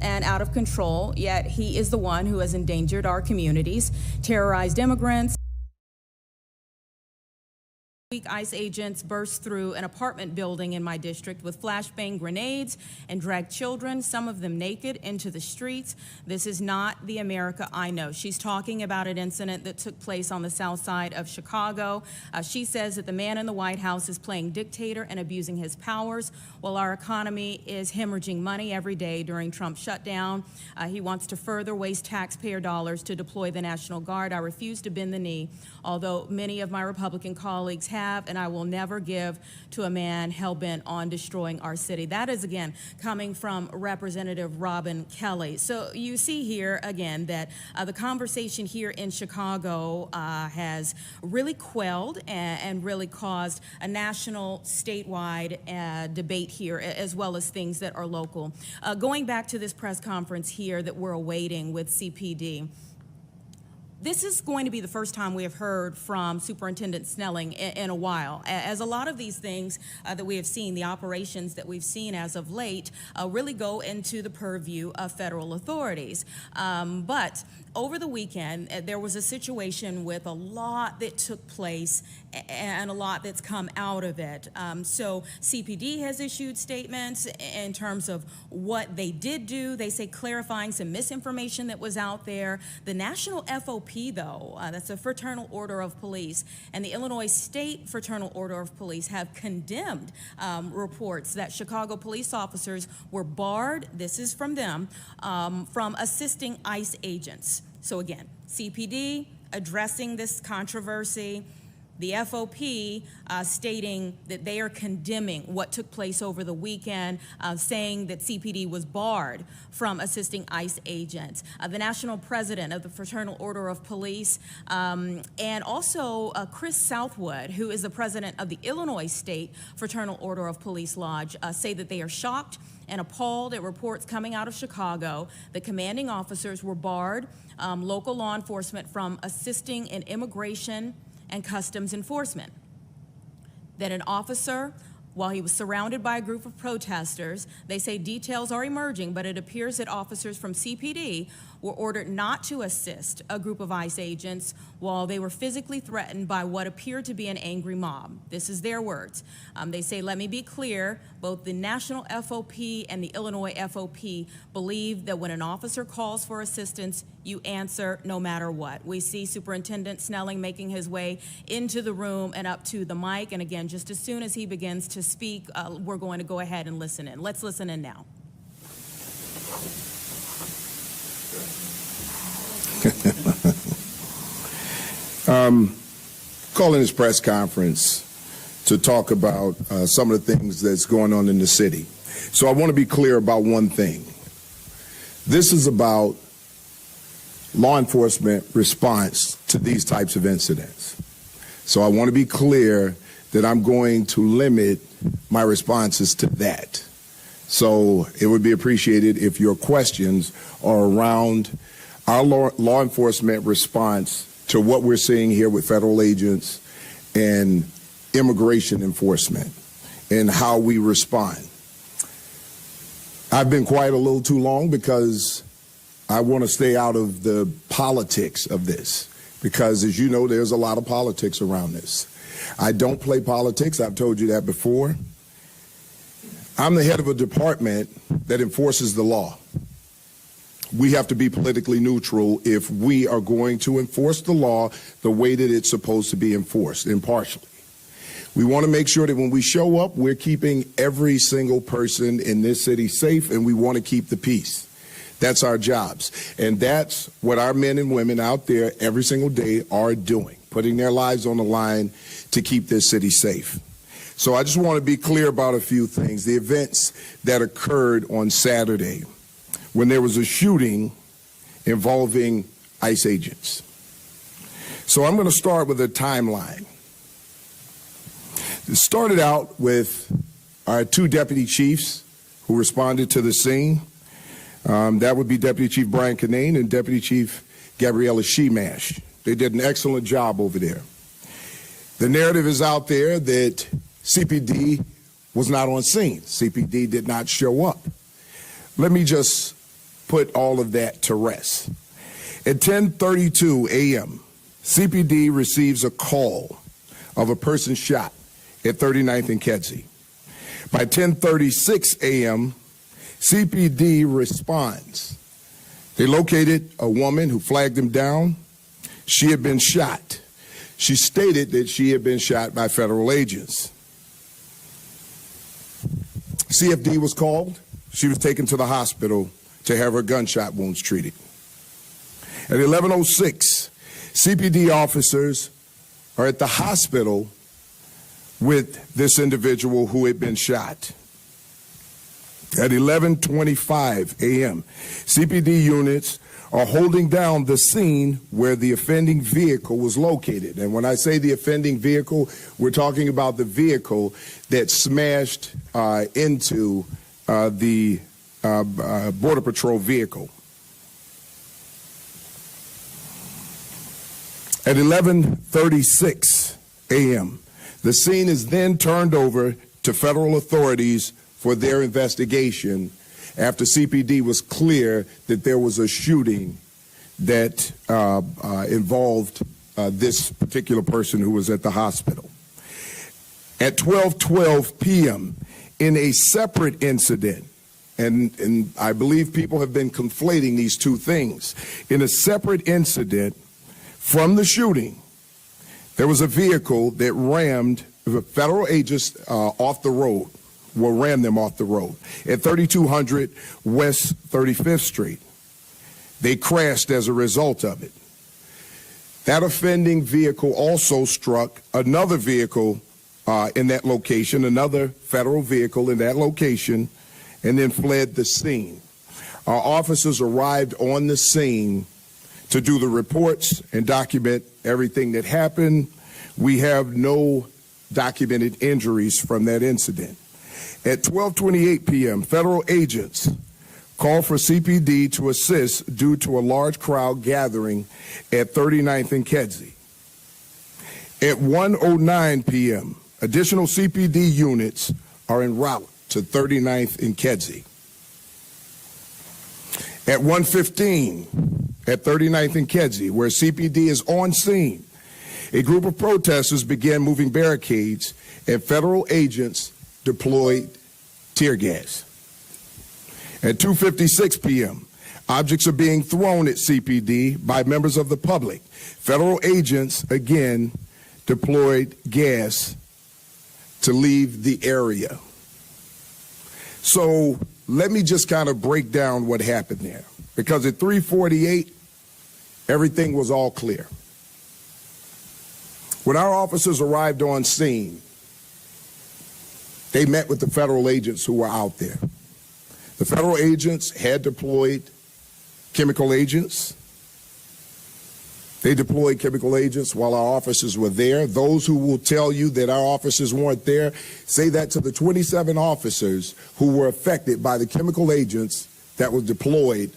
and out of control, yet he is the one who has endangered our communities, terrorized immigrants. ICE agents burst through an apartment building in my district with flashbang grenades and dragged children, some of them naked, into the streets. This is not the America I know. She's talking about an incident that took place on the south side of Chicago. She says that the man in the White House is playing dictator and abusing his powers while our economy is hemorrhaging money every day during Trump's shutdown. He wants to further waste taxpayer dollars to deploy the National Guard. I refuse to bend the knee, although many of my Republican colleagues have, and I will never give to a man hell-bent on destroying our city. That is, again, coming from Representative Robin Kelly. So you see here, again, that the conversation here in Chicago has really quelled and really caused a national, statewide debate here, as well as things that are local. Going back to this press conference here that we're awaiting with CPD, this is going to be the first time we have heard from Superintendent Snelling in a while, as a lot of these things that we have seen, the operations that we've seen as of late, really go into the purview of federal authorities. But over the weekend, there was a situation with a lot that took place and a lot that's come out of it. So CPD has issued statements in terms of what they did do. They say clarifying some misinformation that was out there. The National FOP, though, that's a Fraternal Order of Police, and the Illinois State Fraternal Order of Police have condemned reports that Chicago police officers were barred, this is from them, from assisting ICE agents. So again, CPD addressing this controversy, the FOP stating that they are condemning what took place over the weekend, saying that CPD was barred from assisting ICE agents. The national president of the Fraternal Order of Police, and also Chris Southwood, who is the president of the Illinois State Fraternal Order of Police Lodge, say that they are shocked and appalled at reports coming out of Chicago that commanding officers were barred, local law enforcement, from assisting in immigration and customs enforcement. That an officer, while he was surrounded by a group of protesters, they say details are emerging, but it appears that officers from CPD were ordered not to assist a group of ICE agents while they were physically threatened by what appeared to be an angry mob. This is their words. They say, let me be clear, both the National FOP and the Illinois FOP believe that when an officer calls for assistance, you answer no matter what. We see Superintendent Snelling making his way into the room and up to the mic. And again, just as soon as he begins to speak, we're going to go ahead and listen in. Let's listen in now. Calling this press conference to talk about some of the things that's going on in the city. So I want to be clear about one thing. This is about law enforcement response to these types of incidents. So I want to be clear that I'm going to limit my responses to that. So it would be appreciated if your questions are around our law enforcement response to what we're seeing here with federal agents and immigration enforcement and how we respond. I've been quiet a little too long because I want to stay out of the politics of this, because as you know, there's a lot of politics around this. I don't play politics. I've told you that before. I'm the head of a department that enforces the law. We have to be politically neutral if we are going to enforce the law the way that it's supposed to be enforced, impartially. We want to make sure that when we show up, we're keeping every single person in this city safe, and we want to keep the peace. That's our jobs. And that's what our men and women out there every single day are doing, putting their lives on the line to keep this city safe. So I just want to be clear about a few things. The events that occurred on Saturday, when there was a shooting involving ICE agents. So I'm going to start with a timeline. It started out with our two deputy chiefs who responded to the scene. That would be Deputy Chief Brian Kinane and Deputy Chief Gabriella Shemash. They did an excellent job over there. The narrative is out there that CPD was not on scene. CPD did not show up. Let me just put all of that to rest. At 10:32 a.m., CPD receives a call of a person shot at 39th and Kedzie. By 10:36 a.m., CPD responds. They located a woman who flagged them down. She had been shot. She stated that she had been shot by federal agents. CFD was called. She was taken to the hospital to have her gunshot wounds treated. At 11:06, CPD officers are at the hospital with this individual who had been shot. At 11:25 a.m., CPD units are holding down the scene where the offending vehicle was located. And when I say the offending vehicle, we're talking about the vehicle that smashed into the Border Patrol vehicle. At 11:36 a.m., the scene is then turned over to federal authorities for their investigation after CPD was clear that there was a shooting that involved this particular person who was at the hospital. At 12:12 p.m., in a separate incident, and I believe people have been conflating these two things, in a separate incident from the shooting, there was a vehicle that rammed federal agents off the road. Ran them off the road at 3200 West 35th Street. They crashed as a result of it. That offending vehicle also struck another vehicle in that location, another federal vehicle in that location, and then fled the scene. Our officers arrived on the scene to do the reports and document everything that happened. We have no documented injuries from that incident. At 12:28 p.m., federal agents called for CPD to assist due to a large crowd gathering at 39th and Kedzie. At 1:09 p.m., additional CPD units are en route to 39th and Kedzie. At 1:15 at 39th and Kedzie, where CPD is on scene, a group of protesters began moving barricades and federal agents deployed tear gas. At 2:56 p.m., objects are being thrown at CPD by members of the public. Federal agents again deployed gas to leave the area. So let me just kind of break down what happened there, because at 3:48, everything was all clear. When our officers arrived on scene, they met with the federal agents who were out there. The federal agents had deployed chemical agents. They deployed chemical agents while our officers were there. Those who will tell you that our officers weren't there, say that to the 27 officers who were affected by the chemical agents that were deployed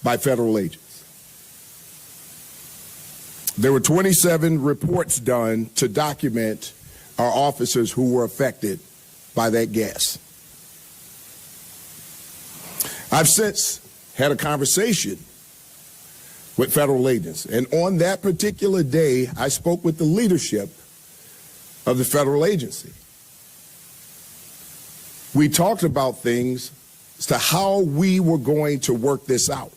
by federal agents. There were 27 reports done to document our officers who were affected by that gas. I've since had a conversation with federal agents, and on that particular day, I spoke with the leadership of the federal agency. We talked about things as to how we were going to work this out.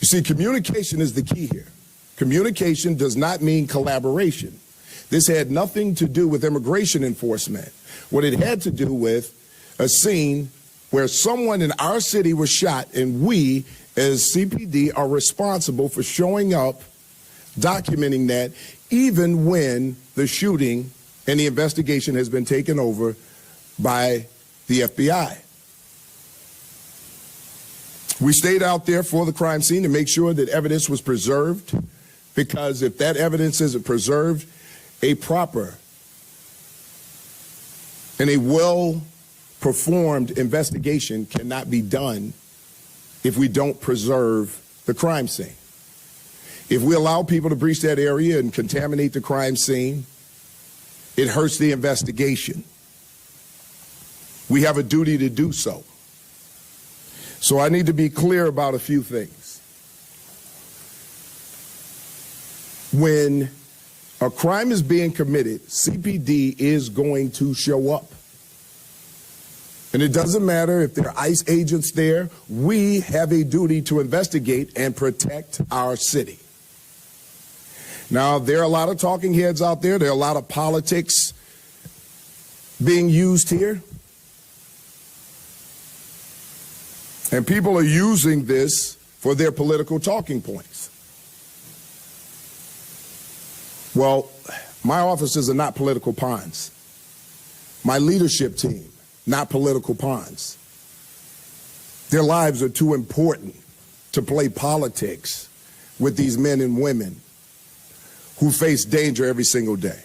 You see, communication is the key here. Communication does not mean collaboration. This had nothing to do with immigration enforcement. What it had to do with a scene where someone in our city was shot, and we, as CPD, are responsible for showing up, documenting that, even when the shooting and the investigation has been taken over by the FBI. We stayed out there for the crime scene to make sure that evidence was preserved, because if that evidence isn't preserved, a proper and a well-performed investigation cannot be done if we don't preserve the crime scene. If we allow people to breach that area and contaminate the crime scene, it hurts the investigation. We have a duty to do so. So I need to be clear about a few things. When a crime is being committed, CPD is going to show up. And it doesn't matter if there are ICE agents there, we have a duty to investigate and protect our city. Now, there are a lot of talking heads out there. There are a lot of politics being used here. And people are using this for their political talking points. Well, my officers are not political pawns. My leadership team, not political pawns. Their lives are too important to play politics with these men and women who face danger every single day.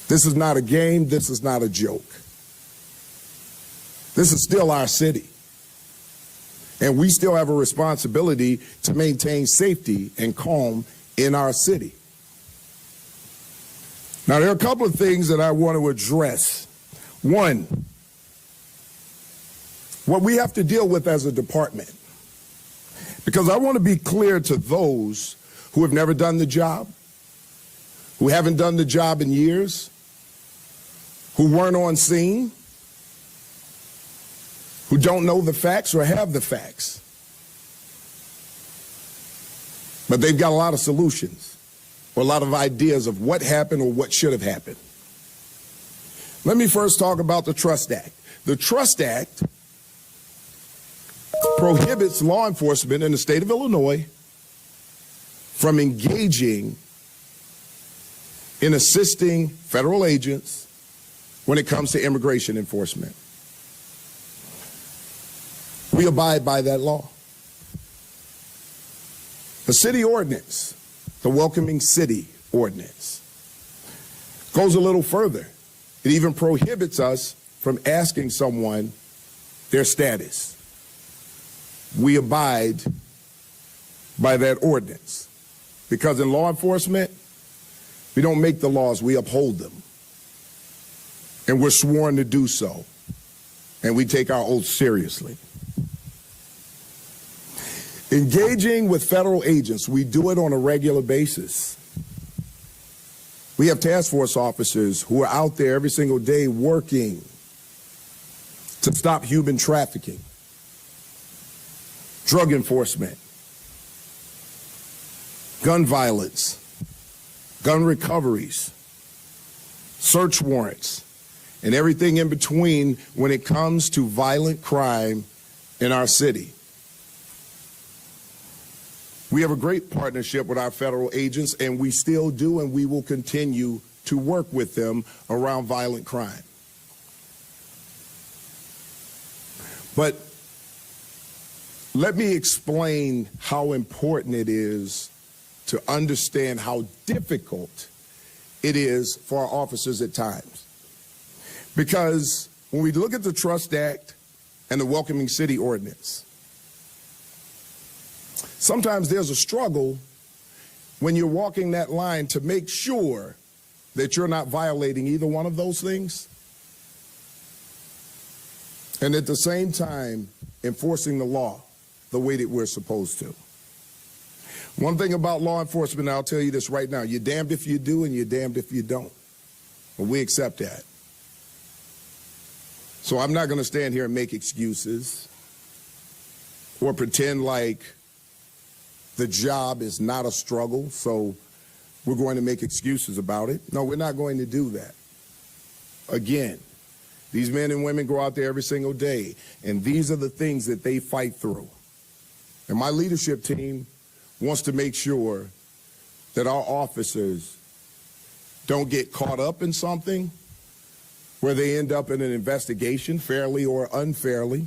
This is not a game. This is not a joke. This is still our city. And we still have a responsibility to maintain safety and calm in our city. Now, there are a couple of things that I want to address. One, what we have to deal with as a department. Because I want to be clear to those who have never done the job, who haven't done the job in years, who weren't on scene, who don't know the facts or have the facts. But they've got a lot of solutions or a lot of ideas of what happened or what should have happened. Let me first talk about the Trust Act. The Trust Act prohibits law enforcement in the state of Illinois from engaging in assisting federal agents when it comes to immigration enforcement. We abide by that law. The city ordinance, the Welcoming City Ordinance, goes a little further. It even prohibits us from asking someone their status. We abide by that ordinance because in law enforcement, we don't make the laws, we uphold them. And we're sworn to do so. And we take our oath seriously. Engaging with federal agents, we do it on a regular basis. We have task force officers who are out there every single day working to stop human trafficking, drug enforcement, gun violence, gun recoveries, search warrants, and everything in between when it comes to violent crime in our city. We have a great partnership with our federal agents, and we still do, and we will continue to work with them around violent crime. But let me explain how important it is to understand how difficult it is for our officers at times. Because when we look at the Trust Act and the Welcoming City Ordinance, sometimes there's a struggle when you're walking that line to make sure that you're not violating either one of those things, and at the same time enforcing the law the way that we're supposed to. One thing about law enforcement, I'll tell you this right now, you're damned if you do and you're damned if you don't. But we accept that. So I'm not going to stand here and make excuses or pretend like the job is not a struggle, so we're going to make excuses about it. No, we're not going to do that. Again, these men and women go out there every single day, and these are the things that they fight through. And my leadership team wants to make sure that our officers don't get caught up in something where they end up in an investigation, fairly or unfairly,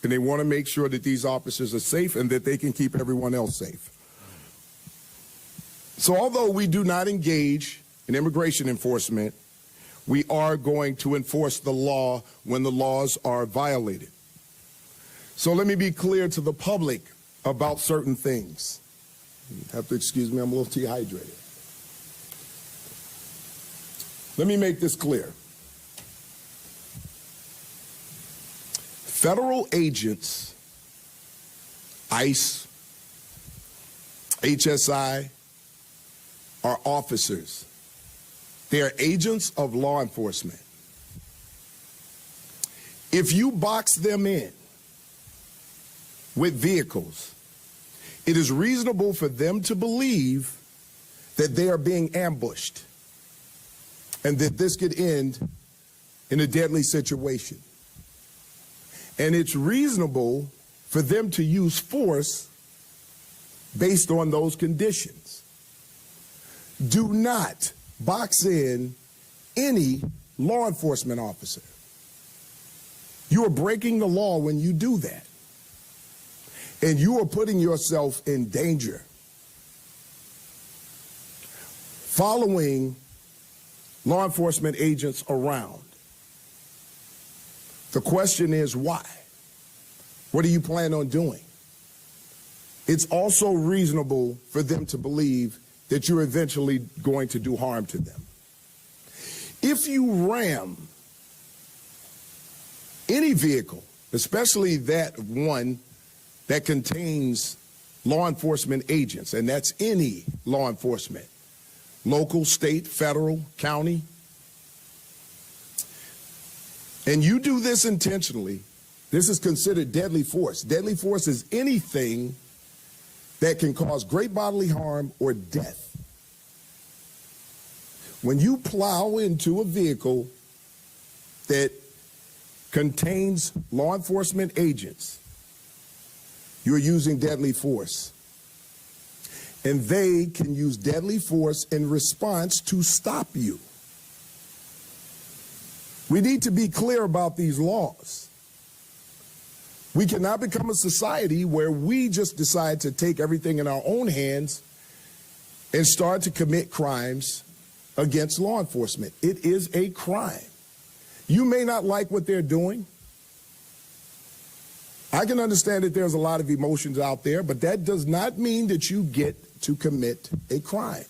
and they want to make sure that these officers are safe and that they can keep everyone else safe. So although we do not engage in immigration enforcement, we are going to enforce the law when the laws are violated. So let me be clear to the public about certain things. You have to excuse me, I'm a little dehydrated. Let me make this clear. Federal agents, ICE, HSI, are officers. They are agents of law enforcement. If you box them in with vehicles, it is reasonable for them to believe that they are being ambushed and that this could end in a deadly situation. And it's reasonable for them to use force based on those conditions. Do not box in any law enforcement officer. You are breaking the law when you do that. And you are putting yourself in danger. Following law enforcement agents around. The question is why? What do you plan on doing? It's also reasonable for them to believe that you're eventually going to do harm to them. If you ram any vehicle, especially that one that contains law enforcement agents, and that's any law enforcement, local, state, federal, county, and you do this intentionally, this is considered deadly force. Deadly force is anything that can cause great bodily harm or death. When you plow into a vehicle that contains law enforcement agents, you're using deadly force. And they can use deadly force in response to stop you. We need to be clear about these laws. We cannot become a society where we just decide to take everything in our own hands and start to commit crimes against law enforcement. It is a crime. You may not like what they're doing. I can understand that there's a lot of emotions out there, but that does not mean that you get to commit a crime,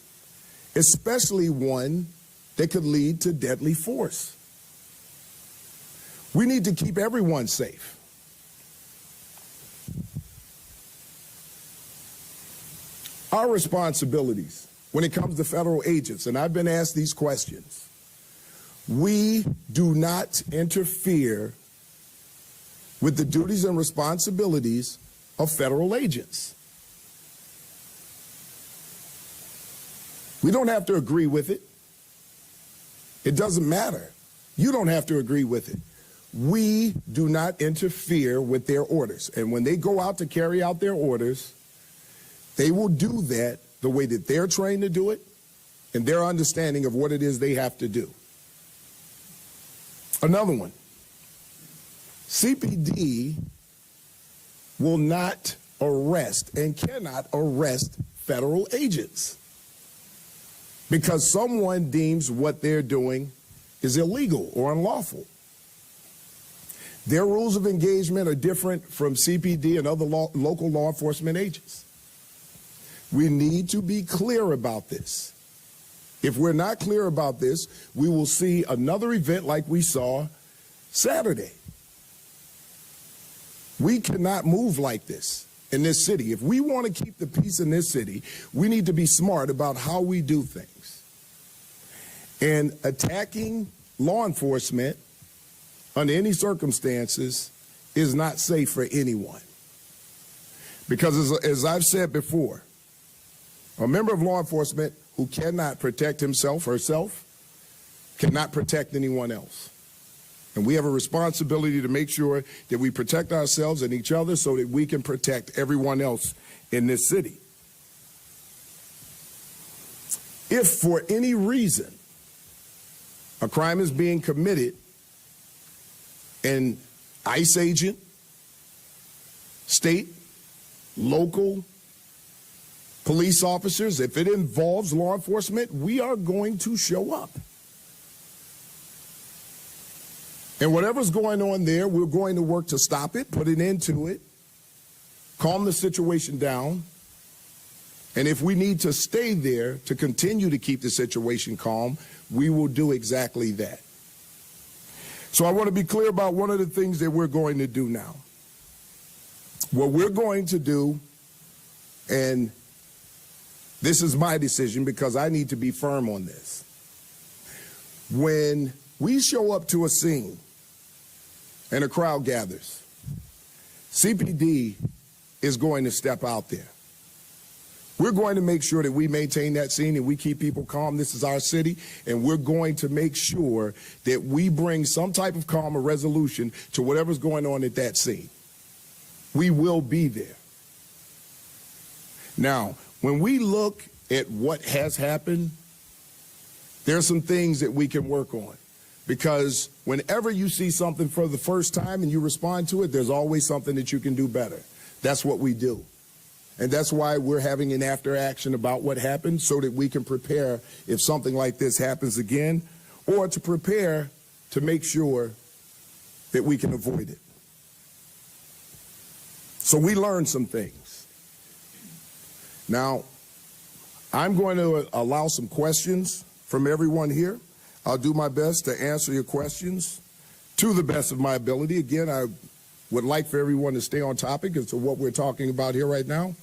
especially one that could lead to deadly force. We need to keep everyone safe. Our responsibilities when it comes to federal agents, and I've been asked these questions, we do not interfere with the duties and responsibilities of federal agents. We don't have to agree with it. It doesn't matter. You don't have to agree with it. We do not interfere with their orders. And when they go out to carry out their orders, they will do that the way that they're trained to do it and their understanding of what it is they have to do. Another one. CPD will not arrest and cannot arrest federal agents because someone deems what they're doing is illegal or unlawful. Their rules of engagement are different from CPD and other local law enforcement agents. We need to be clear about this. If we're not clear about this, we will see another event like we saw Saturday. We cannot move like this in this city. If we want to keep the peace in this city, we need to be smart about how we do things. And attacking law enforcement under any circumstances is not safe for anyone. Because as I've said before, a member of law enforcement who cannot protect himself or herself cannot protect anyone else. And we have a responsibility to make sure that we protect ourselves and each other so that we can protect everyone else in this city. If for any reason a crime is being committed, an ICE agent, state, local, police officers, if it involves law enforcement, we are going to show up. And whatever's going on there, we're going to work to stop it, put an end to it, calm the situation down. And if we need to stay there to continue to keep the situation calm, we will do exactly that. So I want to be clear about one of the things that we're going to do now. What we're going to do, and this is my decision because I need to be firm on this. When we show up to a scene and a crowd gathers, CPD is going to step out there. We're going to make sure that we maintain that scene and we keep people calm. This is our city, and we're going to make sure that we bring some type of calm or resolution to whatever's going on at that scene. We will be there. Now, when we look at what has happened, there are some things that we can work on. Because whenever you see something for the first time and you respond to it, there's always something that you can do better. That's what we do. And that's why we're having an after action about what happened, so that we can prepare if something like this happens again, or to prepare to make sure that we can avoid it. So we learned some things. Now, I'm going to allow some questions from everyone here. I'll do my best to answer your questions to the best of my ability. Again, I would like for everyone to stay on topic as to what we're talking about here right now.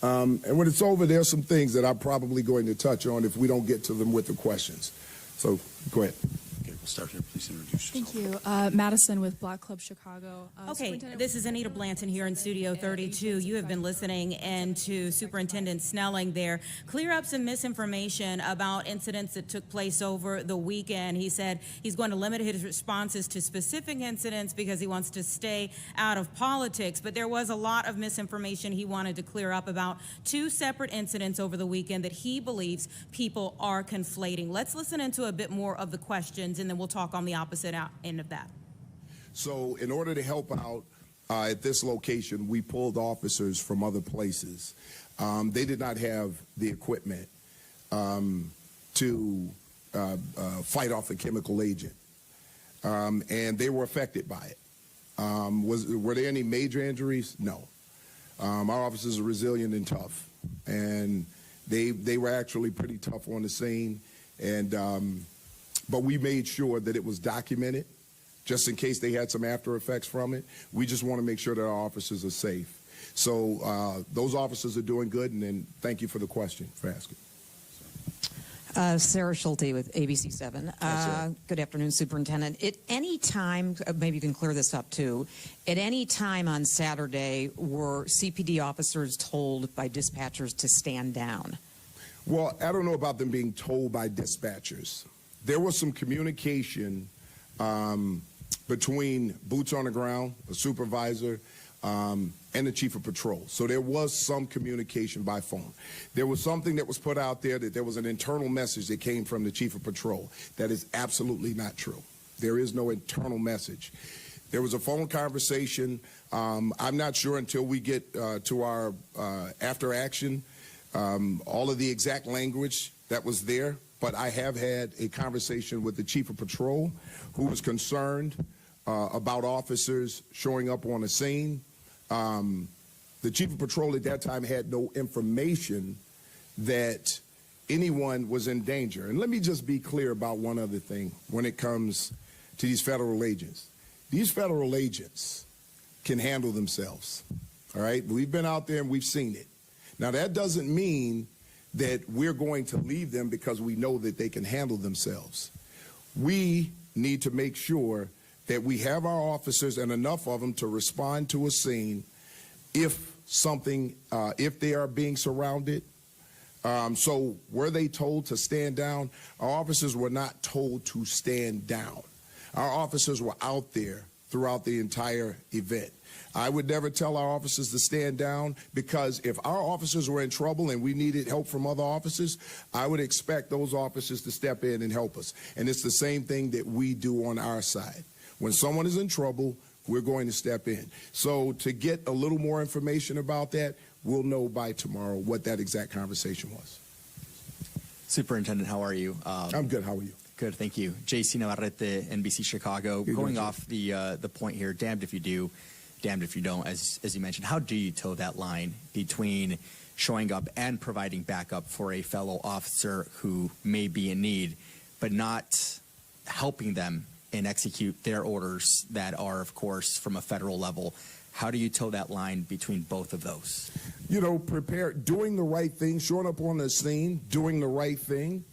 And when it's over, there's some things that I'm probably going to touch on if we don't get to them with the questions. So go ahead. Okay, we'll start here. Please introduce yourself. Thank you. Madison with Black Club Chicago. Okay, this is Anita Blanton here in Studio 32. You have been listening and to Superintendent Snelling there clear up some misinformation about incidents that took place over the weekend. He said he's going to limit his responses to specific incidents because he wants to stay out of politics. But there was a lot of misinformation he wanted to clear up about two separate incidents over the weekend that he believes people are conflating. Let's listen into a bit more of the questions, and then we'll talk on the opposite end of that. So in order to help out at this location, we pulled officers from other places. They did not have the equipment to fight off a chemical agent, and they were affected by it. Were there any major injuries? No. Our officers are resilient and tough, and they were actually pretty tough on the scene, and but we made sure that it was documented, just in case they had some after effects from it. We just want to make sure that our officers are safe. So those officers are doing good, and then thank you for the question, for asking. Sarah Schulte with ABC7. Good afternoon, Superintendent. At any time, maybe you can clear this up too, at any time on Saturday were CPD officers told by dispatchers to stand down? Well, I don't know about them being told by dispatchers. There was some communication between boots on the ground, a supervisor, and the chief of patrol. So there was some communication by phone. There was something that was put out there that there was an internal message that came from the chief of patrol. That is absolutely not true. There is no internal message. There was a phone conversation. I'm not sure until we get to our after action, all of the exact language that was there. But I have had a conversation with the chief of patrol, who was concerned about officers showing up on a scene. The chief of patrol at that time had no information that anyone was in danger. And let me just be clear about one other thing when it comes to these federal agents. These federal agents can handle themselves, all right? We've been out there and we've seen it. Now, that doesn't mean that we're going to leave them because we know that they can handle themselves. We need to make sure that we have our officers and enough of them to respond to a scene if they are being surrounded. So were they told to stand down? Our officers were not told to stand down. Our officers were out there throughout the entire event. I would never tell our officers to stand down, because if our officers were in trouble and we needed help from other officers, I would expect those officers to step in and help us. And it's the same thing that we do on our side. When someone is in trouble, we're going to step in. So to get a little more information about that, we'll know by tomorrow what that exact conversation was. Superintendent, how are you? I'm good. How are you? Good, thank you. JC Navarrete, NBC Chicago. Going off the point here, damned if you do, damned if you don't, as you mentioned. How do you toe that line between showing up and providing backup for a fellow officer who may be in need, but not helping them and execute their orders that are, of course, from a federal level. How do you toe that line between both of those? You know, doing the right thing, showing up on the scene, doing the right thing,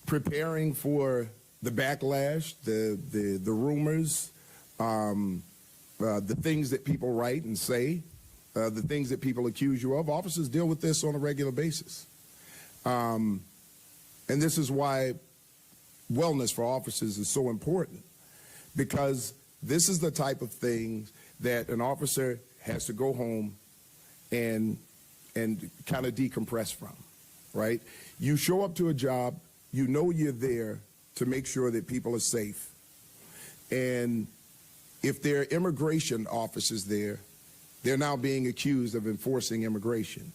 preparing for the backlash, the rumors, the things that people write and say, the things that people accuse you of. Officers deal with this on a regular basis. And this is why wellness for officers is so important, because this is the type of thing that an officer has to go home and kind of decompress from, right? You show up to a job, you know you're there to make sure that people are safe. And if there are immigration officers there, they're now being accused of enforcing immigration.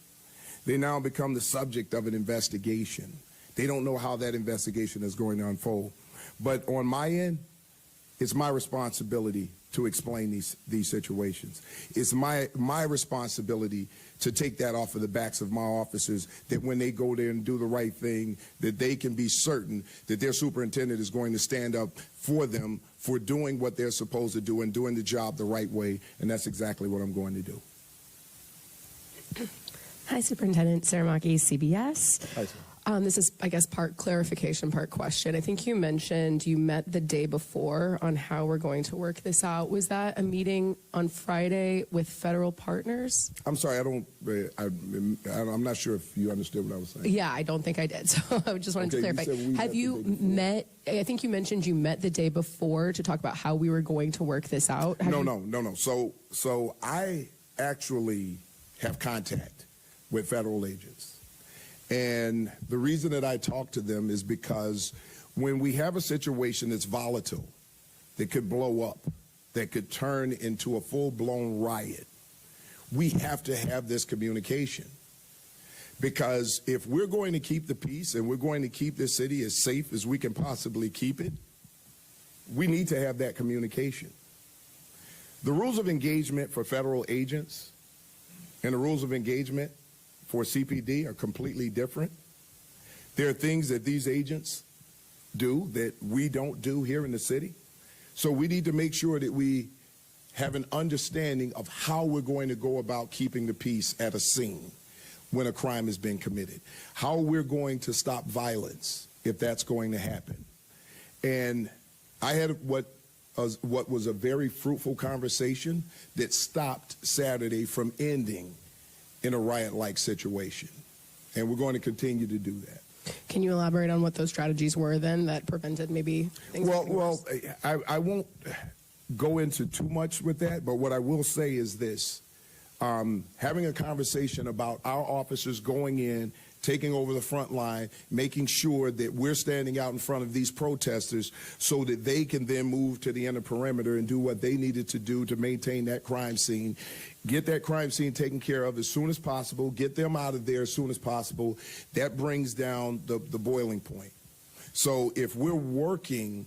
They now become the subject of an investigation. They don't know how that investigation is going to unfold. But on my end, it's my responsibility to explain these situations. It's my responsibility to take that off of the backs of my officers, that when they go there and do the right thing, that they can be certain that their superintendent is going to stand up for them for doing what they're supposed to do and doing the job the right way, and that's exactly what I'm going to do. Hi, Superintendent Saramaki, CBS. Hi, sir. This is, I guess, part clarification, part question. I think you mentioned you met the day before on how we're going to work this out. Was that a meeting on Friday with federal partners? I'm sorry, I'm not sure if you understood what I was saying. Yeah, I don't think I did. So I just wanted to Okay, clarify. you said we Have you met, I think you mentioned you met the day before to talk about how we were going to work this out. No. So I actually have contact with federal agents. And the reason that I talk to them is because when we have a situation that's volatile, that could blow up, that could turn into a full-blown riot, we have to have this communication. Because if we're going to keep the peace and we're going to keep this city as safe as we can possibly keep it, we need to have that communication. The rules of engagement for federal agents and the rules of engagement for CPD are completely different. There are things that these agents do that we don't do here in the city. So we need to make sure that we have an understanding of how we're going to go about keeping the peace at a scene when a crime has been committed, how we're going to stop violence if that's going to happen. And I had what was a very fruitful conversation that stopped Saturday from ending in a riot-like situation. And we're going to continue to do that. Can you elaborate on what those strategies were then that prevented maybe things happening worse? I won't go into too much with that, but what I will say is this. Having a conversation about our officers going in, taking over the front line, making sure that we're standing out in front of these protesters so that they can then move to the inner perimeter and do what they needed to do to maintain that crime scene. Get that crime scene taken care of as soon as possible, get them out of there as soon as possible. That brings down the boiling point. So if we're working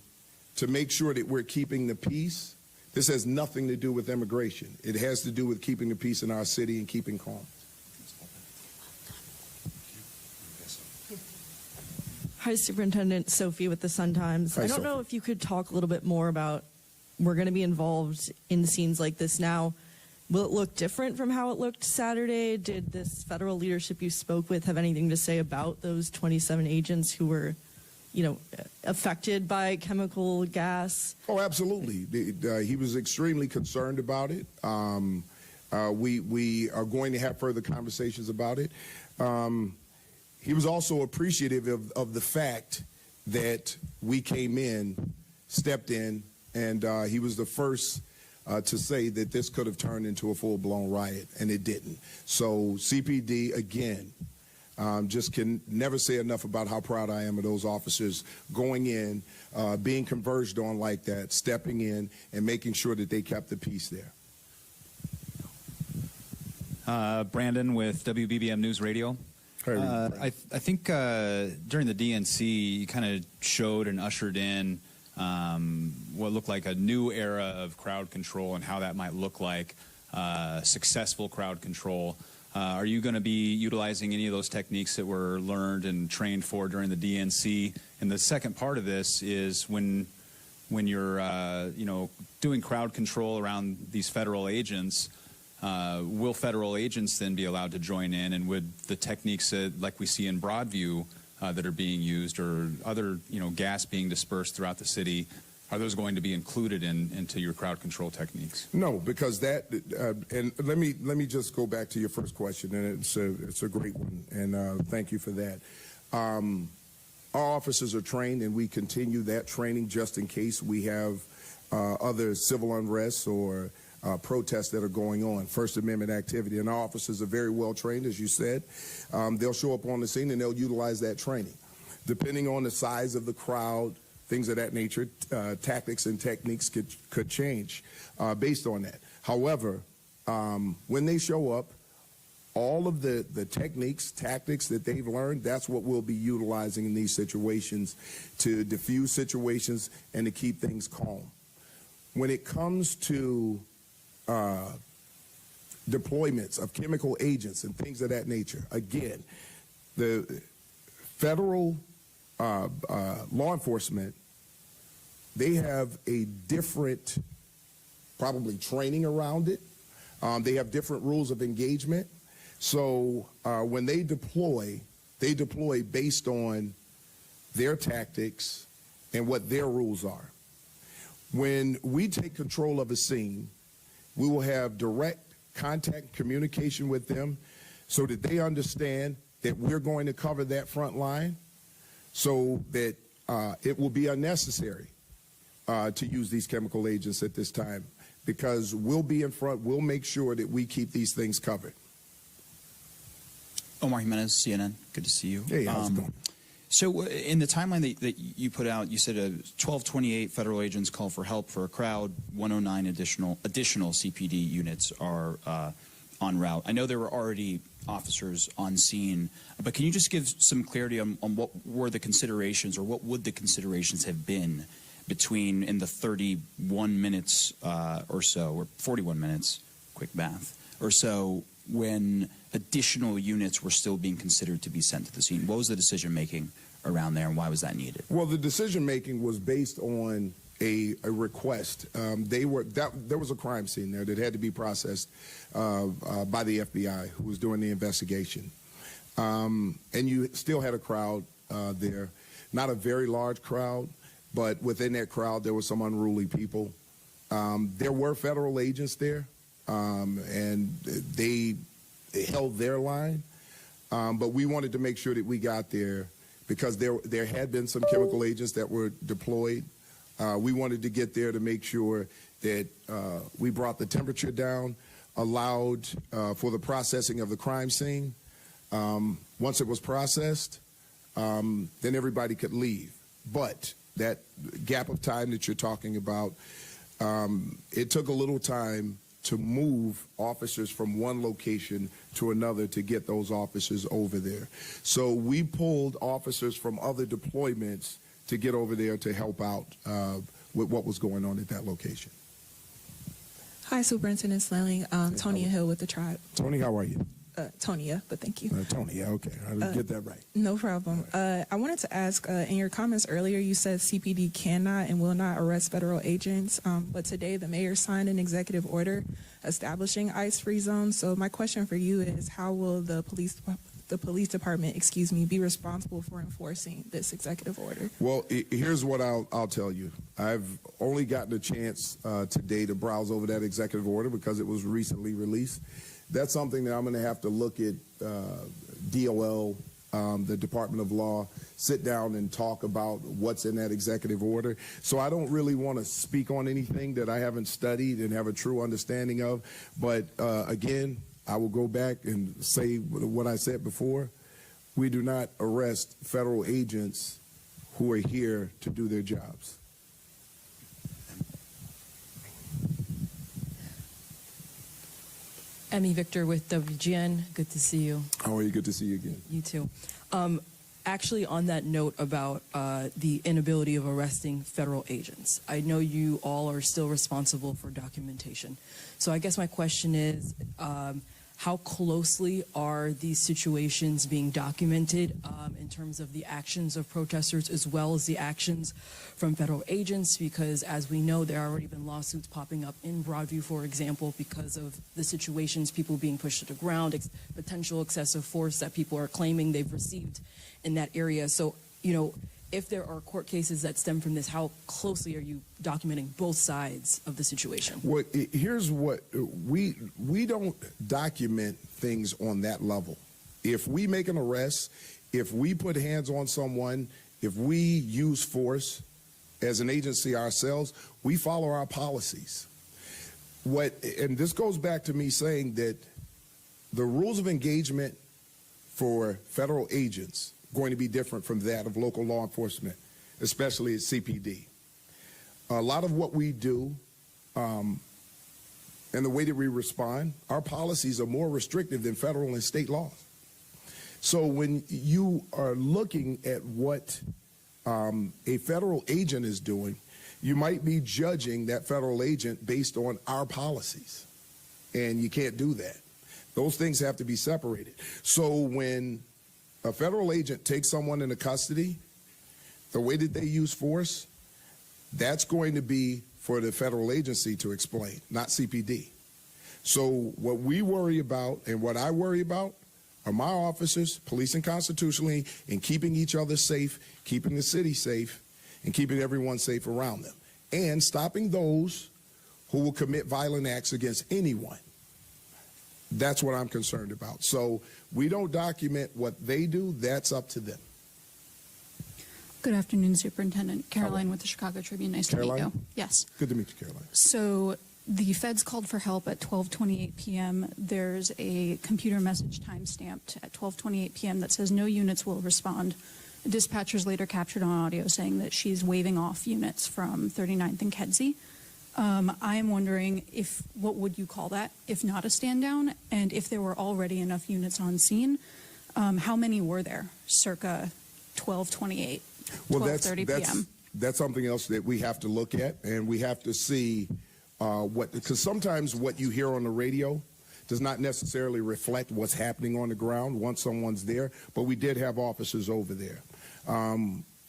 to make sure that we're keeping the peace, this has nothing to do with immigration. It has to do with keeping the peace in our city and keeping calm. Hi, Superintendent Sophie with the Sun-Times. Hi, I don't Sophie. know if you could talk a little bit more about, we're going to be involved in scenes like this now. Will it look different from how it looked Saturday? Did this federal leadership you spoke with have anything to say about those 27 agents who were, affected by chemical gas? Oh, absolutely. He was extremely concerned about it. We are going to have further conversations about it. He was also appreciative of the fact that we came in, stepped in, and he was the first to say that this could have turned into a full-blown riot, and it didn't. So CPD, again, just can never say enough about how proud I am of those officers going in, being converged on like that, stepping in, and making sure that they kept the peace there. Brandon with WBBM News Radio. I think during the DNC, you kind of showed and ushered in what looked like a new era of crowd control and how that might look like successful crowd control. Are you going to be utilizing any of those techniques that were learned and trained for during the DNC? And the second part of this is when when you're, doing crowd control around these federal agents, will federal agents then be allowed to join in? And would the techniques like we see in Broadview that are being used, or other, gas being dispersed throughout the city, are those going to be included into your crowd control techniques? No, because that, and let me just go back to your first question, and it's a great one, and thank you for that. Our officers are trained, and we continue that training just in case we have other civil unrest or protests that are going on, First Amendment activity. And our officers are very well trained, as you said. They'll show up on the scene and they'll utilize that training. Depending on the size of the crowd, things of that nature, tactics and techniques could change based on that. However, when they show up, all of the techniques, tactics that they've learned, that's what we'll be utilizing in these situations to diffuse situations and to keep things calm. When it comes to deployments of chemical agents and things of that nature, again, the federal law enforcement, they have a different probably training around it. They have different rules of engagement. So when they deploy based on their tactics and what their rules are. When we take control of a scene, we will have direct contact communication with them so that they understand that we're going to cover that front line, so that it will be unnecessary to use these chemical agents at this time, because we'll be in front, we'll make sure that we keep these things covered. Omar Jimenez, CNN. Good to see you. Hey, how's it going? So in the timeline that you put out, you said 1228 federal agents call for help for a crowd, 109 additional CPD units are en route. I know there were already officers on scene, but can you just give some clarity on what were the considerations, or what would the considerations have been between in the 31 minutes or so, or 41 minutes, quick math, or so, when additional units were still being considered to be sent to the scene? What was the decision making around there, and why was that needed? Well, the decision making was based on a request. There was a crime scene there that had to be processed by the FBI, who was doing the investigation, and you still had a crowd there, not a very large crowd, but within that crowd there were some unruly people. There were federal agents there, and they held their line, but we wanted to make sure that we got there because there had been some chemical agents that were deployed. We wanted to get there to make sure that we brought the temperature down, allowed for the processing of the crime scene. Once it was processed, then everybody could leave. But that gap of time that you're talking about, it took a little time to move officers from one location to another to get those officers over there. So we pulled officers from other deployments to get over there to help out with what was going on at that location. Hi, Superintendent Snelling. Tonya Hill with the Tribe. Tony, how are you? Tonya, but thank you. Tony, yeah, okay. I'll get that right. No problem. I wanted to ask, in your comments earlier, you said CPD cannot and will not arrest federal agents, but today the mayor signed an executive order establishing ICE-free zones. So my question for you is, how will the police department, be responsible for enforcing this executive order? Well, here's what I'll tell you. I've only gotten a chance today to browse over that executive order because it was recently released. That's something that I'm going to have to look at DOL, the Department of Law, sit down and talk about what's in that executive order. So I don't really want to speak on anything that I haven't studied and have a true understanding of. But again, I will go back and say what I said before. We do not arrest federal agents who are here to do their jobs. Emmy Victor with WGN. Good to see you. How are you? Good to see you again. You too. Actually, on that note about the inability of arresting federal agents, I know you all are still responsible for documentation. So I guess my question is, how closely are these situations being documented in terms of the actions of protesters as well as the actions from federal agents? Because as we know, there have already been lawsuits popping up in Broadview, for example, because of the situations, people being pushed to the ground, potential excessive force that people are claiming they've received in that area. So, you know, if there are court cases that stem from this, how closely are you documenting both sides of the situation? Well, here's what we don't document things on that level. If we make an arrest, if we put hands on someone, if we use force as an agency ourselves, we follow our policies. And this goes back to me saying that the rules of engagement for federal agents going to be different from that of local law enforcement, especially at CPD. A lot of what we do and the way that we respond, our policies are more restrictive than federal and state laws. So when you are looking at what a federal agent is doing, you might be judging that federal agent based on our policies. And you can't do that. Those things have to be separated. So when a federal agent takes someone into custody, the way that they use force, that's going to be for the federal agency to explain, not CPD. So what we worry about and what I worry about are my officers policing constitutionally and keeping each other safe, keeping the city safe, and keeping everyone safe around them, and stopping those who will commit violent acts against anyone. That's what I'm concerned about. So we don't document what they do. That's up to them. Good afternoon, Superintendent. Caroline with the Chicago Tribune. Nice to meet you. Yes. Good to meet you, Caroline. So the feds called for help at 12:28 p.m. There's a computer message timestamped at 12:28 p.m. that says no units will respond. Dispatchers later captured on audio saying that she's waving off units from 39th and Kedzie. I am wondering what would you call that, if not a stand down, and if there were already enough units on scene, how many were there circa 12:28, 12:30 p.m.? That's something else that we have to look at, and we have to see because sometimes what you hear on the radio does not necessarily reflect what's happening on the ground once someone's there, but we did have officers over there.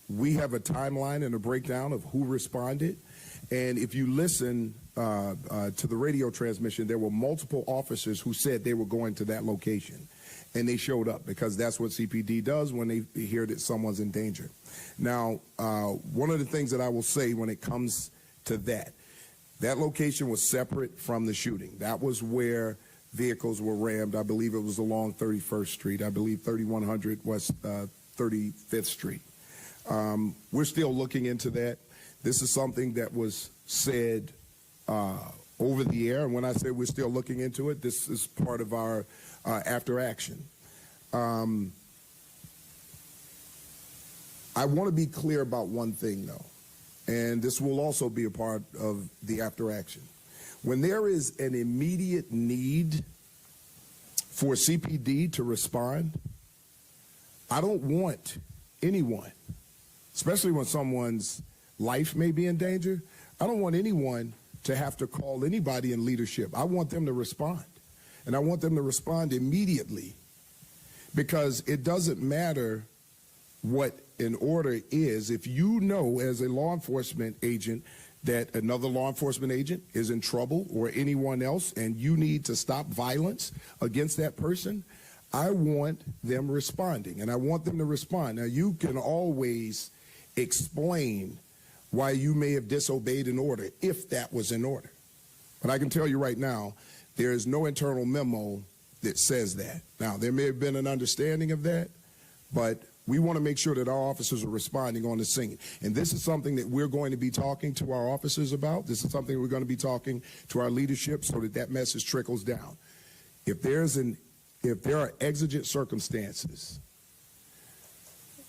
We have a timeline and a breakdown of who responded. And if you listen to the radio transmission, there were multiple officers who said they were going to that location. And they showed up because that's what CPD does when they hear that someone's in danger. Now, one of the things that I will say when it comes to that location was separate from the shooting. That was where vehicles were rammed. I believe it was along 31st Street. I believe 3100 West 35th Street. We're still looking into that. This is something that was said over the air, and when I say we're still looking into it, this is part of our after action. I want to be clear about one thing, though, and this will also be a part of the after action. When there is an immediate need for CPD to respond, I don't want anyone, especially when someone's life may be in danger, I don't want anyone to have to call anybody in leadership. I want them to respond. And I want them to respond immediately, because it doesn't matter what an order is. If you know as a law enforcement agent that another law enforcement agent is in trouble or anyone else and you need to stop violence against that person, I want them responding, and I want them to respond. Now, you can always explain why you may have disobeyed an order, if that was in order. But I can tell you right now, there is no internal memo that says that. Now, there may have been an understanding of that, but we want to make sure that our officers are responding on the scene. And this is something that we're going to be talking to our officers about. This is something we're going to be talking to our leadership so that that message trickles down. If there are exigent circumstances,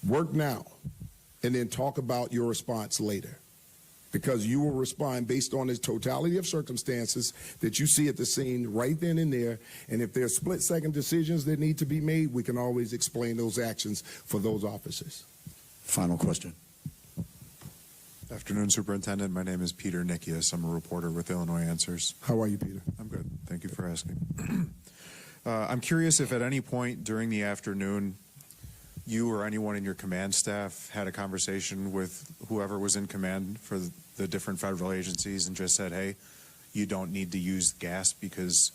work now and then talk about your response later, because you will respond based on the totality of circumstances that you see at the scene right then and there. And if there's split-second decisions that need to be made, we can always explain those actions for those officers. Final question. Afternoon, Superintendent. My name is Peter Nikias. I'm a reporter with Illinois Answers. How are you, Peter? I'm good. Thank you for asking. I'm curious if at any point during the afternoon you or anyone in your command staff had a conversation with whoever was in command for the different federal agencies and just said, hey, you don't need to use gas because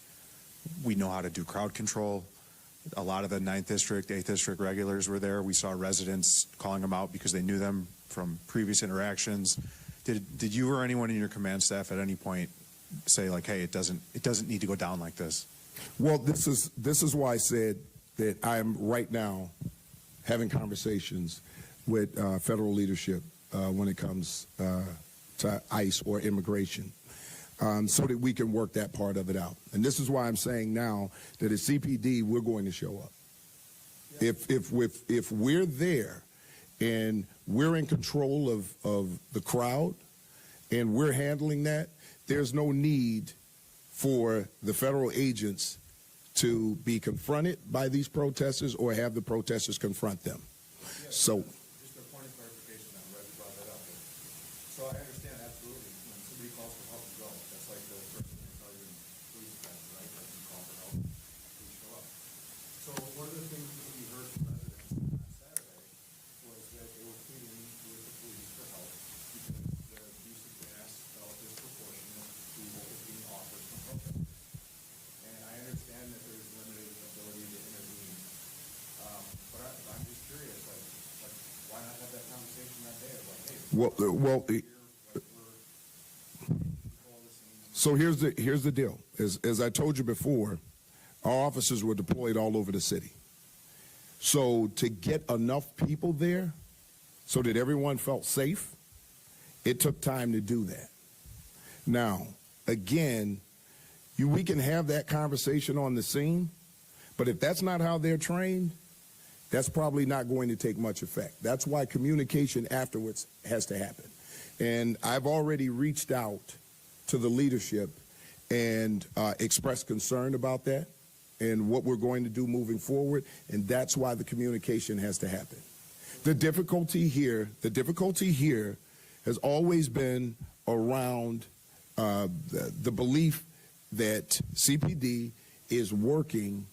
we know how to do crowd control. A lot of the 9th District, 8th District regulars were there. We saw residents calling them out because they knew them from previous interactions. Did you or anyone in your command staff at any point say like, hey, it doesn't need to go down like this? Well, this is why I said that I am right now having conversations with federal leadership when it comes to ICE or immigration, so that we can work that part of it out. And this is why I'm saying now that at CPD we're going to show up. If we're there and we're in control of the crowd and we're handling that, there's no need for the federal agents to be confronted by these protesters or have the protesters confront them. So, just a point of clarification, I'm glad you brought that up. So I understand absolutely when somebody calls for help, you go. That's like the person who tell you in Police Dept, right? Like you call for help, please show up. So one of the things that we heard from residents on Saturday was that they were pleading with the police for help because the use of gas felt disproportionate to what was being offered from protesters. And I understand that there's limited ability to intervene, but I'm just curious, like, why not have that conversation that day? Of like, hey, so here's the deal. As I told you before, our officers were deployed all over the city. So to get enough people there so that everyone felt safe, it took time to do that. Now, again, we can have that conversation on the scene, but if that's not how they're trained, that's probably not going to take much effect. That's why communication afterwards has to happen. And I've already reached out to the leadership and expressed concern about that and what we're going to do moving forward, and that's why the communication has to happen. The difficulty here has always been around the belief that CPD is working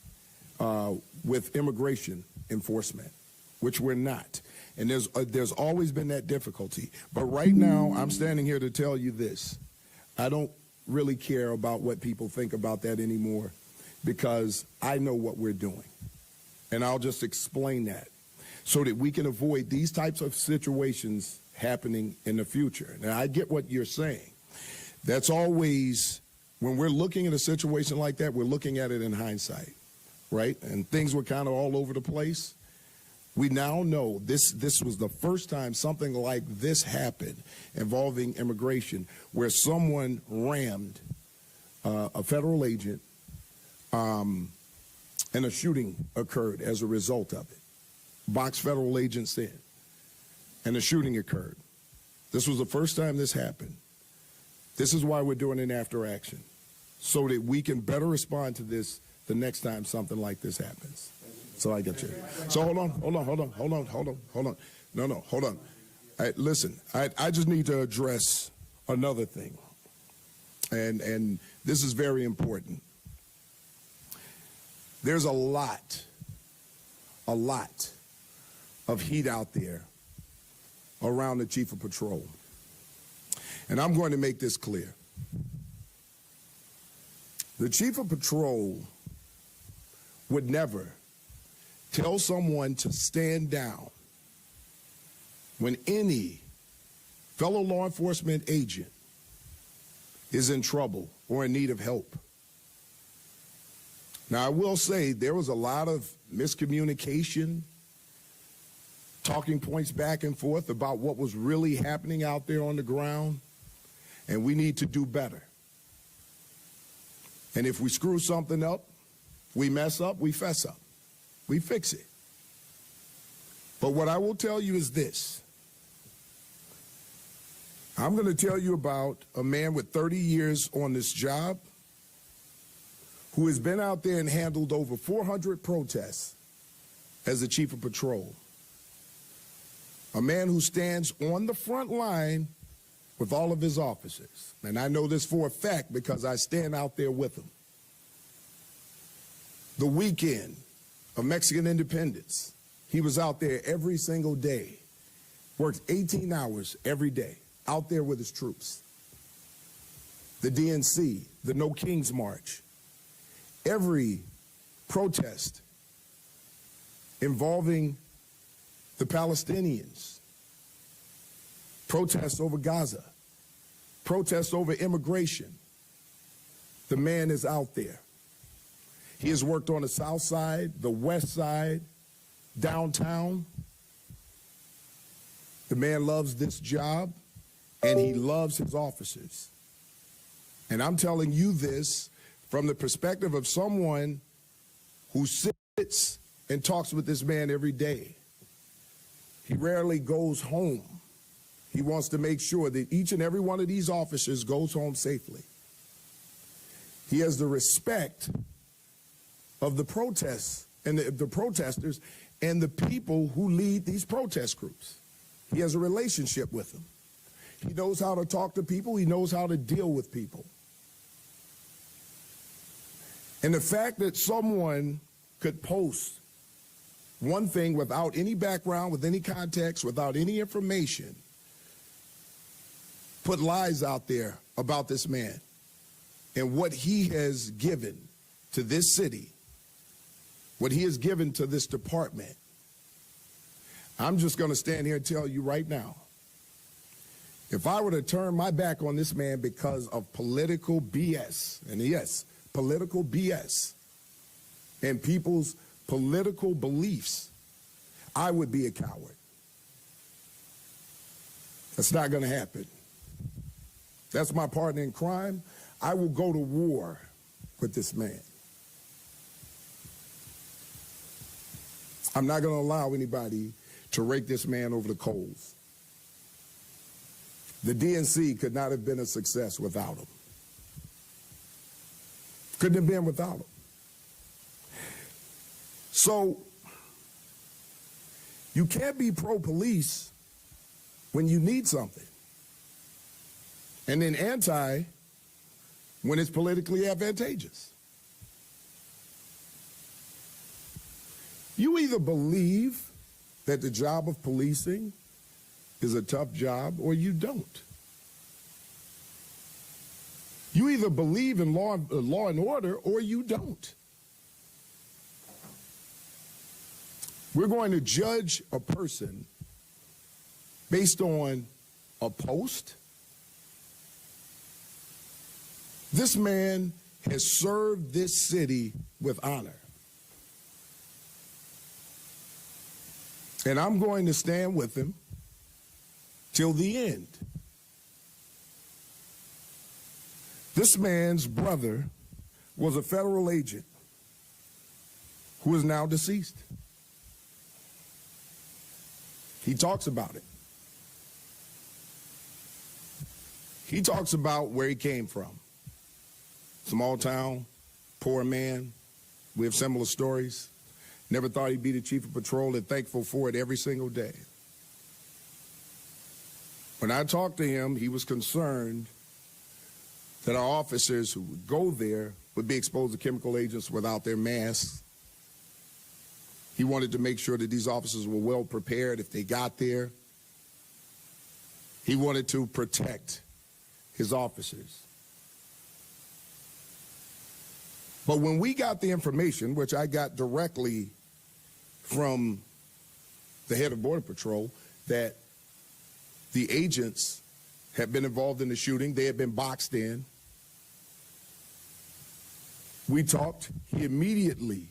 with immigration enforcement, which we're not. And there's always been that difficulty. But right now, I'm standing here to tell you this. I don't really care about what people think about that anymore because I know what we're doing. And I'll just explain that so that we can avoid these types of situations happening in the future. Now, I get what you're saying. That's always, when we're looking at a situation like that, we're looking at it in hindsight, right? And things were kind of all over the place. We now know this was the first time something like this happened involving immigration, where someone rammed a federal agent and a shooting occurred as a result of it. Boxed federal agents in, and a shooting occurred. This was the first time this happened. This is why we're doing an after action, so that we can better respond to this the next time something like this happens. So I get you. So hold on. No, hold on. Listen, I just need to address another thing, and this is very important. There's a lot of heat out there around the Chief of Patrol. And I'm going to make this clear. The Chief of Patrol would never tell someone to stand down when any fellow law enforcement agent is in trouble or in need of help. Now, I will say there was a lot of miscommunication, talking points back and forth about what was really happening out there on the ground, and we need to do better. And if we screw something up, we mess up, we fess up. We fix it. But what I will tell you is this. I'm going to tell you about a man with 30 years on this job who has been out there and handled over 400 protests as the Chief of Patrol. A man who stands on the front line with all of his officers. And I know this for a fact because I stand out there with them. the weekend of Mexican independence, he was out there every single day, worked 18 hours every day, out there with his troops. The DNC, the No Kings March, every protest involving the Palestinians, protests over Gaza, protests over immigration. The man is out there. He has worked on the South Side, the West Side, downtown. The man loves this job, and he loves his officers. And I'm telling you this from the perspective of someone who sits and talks with this man every day. He rarely goes home. He wants to make sure that each and every one of these officers goes home safely. He has the respect of the protests and the protesters and the people who lead these protest groups. He has a relationship with them. He knows how to talk to people. He knows how to deal with people. And the fact that someone could post one thing without any background, with any context, without any information, put lies out there about this man and what he has given to this city, what he has given to this department. I'm just going to stand here and tell you right now, if I were to turn my back on this man because of political BS, and yes, political BS, and people's political beliefs, I would be a coward. That's not going to happen. That's my partner in crime. I will go to war with this man. I'm not going to allow anybody to rake this man over the coals. The DNC could not have been a success without him. Couldn't have been without him. So, you can't be pro-police when you need something, and then anti when it's politically advantageous. You either believe that the job of policing is a tough job or you don't. You either believe in law and order or you don't. We're going to judge a person based on a post. This man has served this city with honor. And I'm going to stand with him till the end. This man's brother was a federal agent who is now deceased. He talks about it. He talks about where he came from. Small town, poor man. We have similar stories. Never thought he'd be the chief of patrol and thankful for it every single day. When I talked to him, he was concerned that our officers who would go there would be exposed to chemical agents without their masks. He wanted to make sure that these officers were well prepared if they got there. He wanted to protect his officers. But when we got the information, which I got directly from the head of Border Patrol, that the agents had been involved in the shooting, they had been boxed in, we talked. He immediately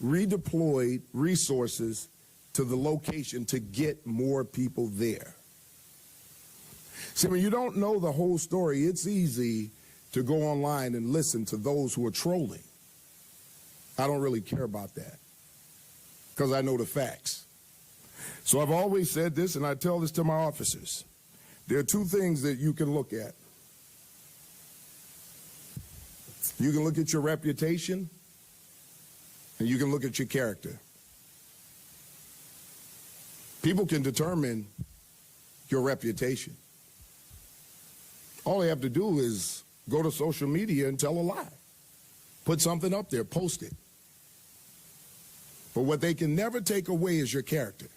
redeployed resources to the location to get more people there. See, when you don't know the whole story, it's easy to go online and listen to those who are trolling. I don't really care about that because I know the facts. So I've always said this, and I tell this to my officers. There are two things that you can look at. You can look at your reputation, and you can look at your character. People can determine your reputation. All they have to do is go to social media and tell a lie. Put something up there, post it. But what they can never take away is your character.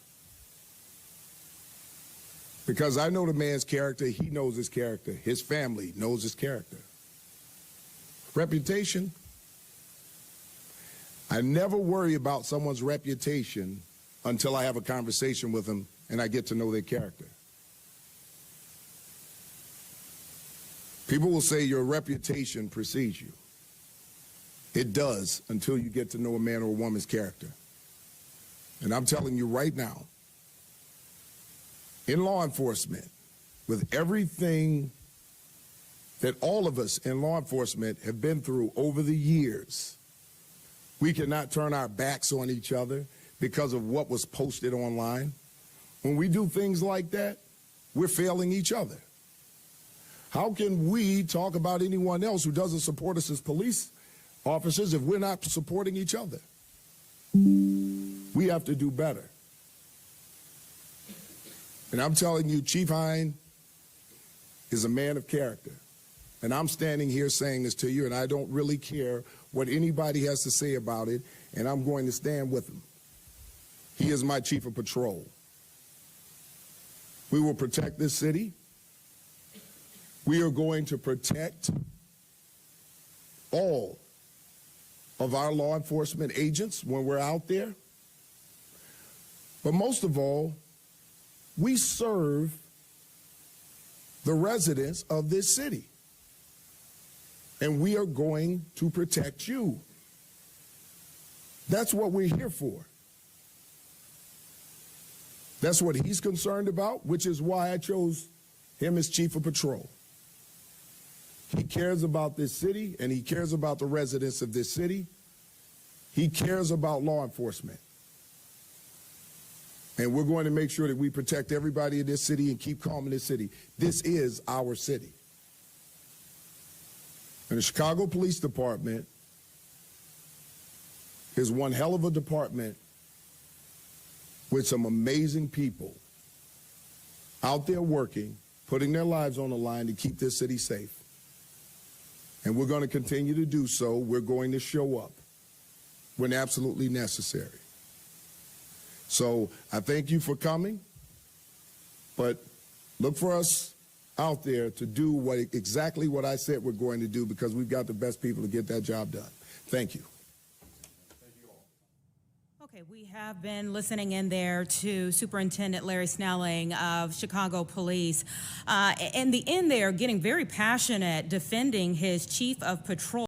Because I know the man's character, he knows his character. His family knows his character. Reputation, I never worry about someone's reputation until I have a conversation with them and I get to know their character. People will say your reputation precedes you. It does until you get to know a man or a woman's character. And I'm telling you right now, in law enforcement, with everything that all of us in law enforcement have been through over the years, we cannot turn our backs on each other because of what was posted online. When we do things like that, we're failing each other. How can we talk about anyone else who doesn't support us as police officers if we're not supporting each other? We have to do better. And I'm telling you, Chief Hine is a man of character. And I'm standing here saying this to you, and I don't really care what anybody has to say about it, and I'm going to stand with him. He is my chief of patrol. We will protect this city. We are going to protect all of our law enforcement agents when we're out there. But most of all, we serve the residents of this city. And we are going to protect you. That's what we're here for. That's what he's concerned about, which is why I chose him as chief of patrol. He cares about this city, and he cares about the residents of this city. He cares about law enforcement. And we're going to make sure that we protect everybody in this city and keep calm in this city. This is our city. And the Chicago Police Department is one hell of a department with some amazing people out there working, putting their lives on the line to keep this city safe. And we're going to continue to do so. We're going to show up when absolutely necessary. So I thank you for coming, but look for us out there to do exactly what I said we're going to do, because we've got the best people to get that job done. Thank you. Okay, we have been listening in there to Superintendent Larry Snelling of Chicago Police. In the end there, getting very passionate, defending his chief of patrol.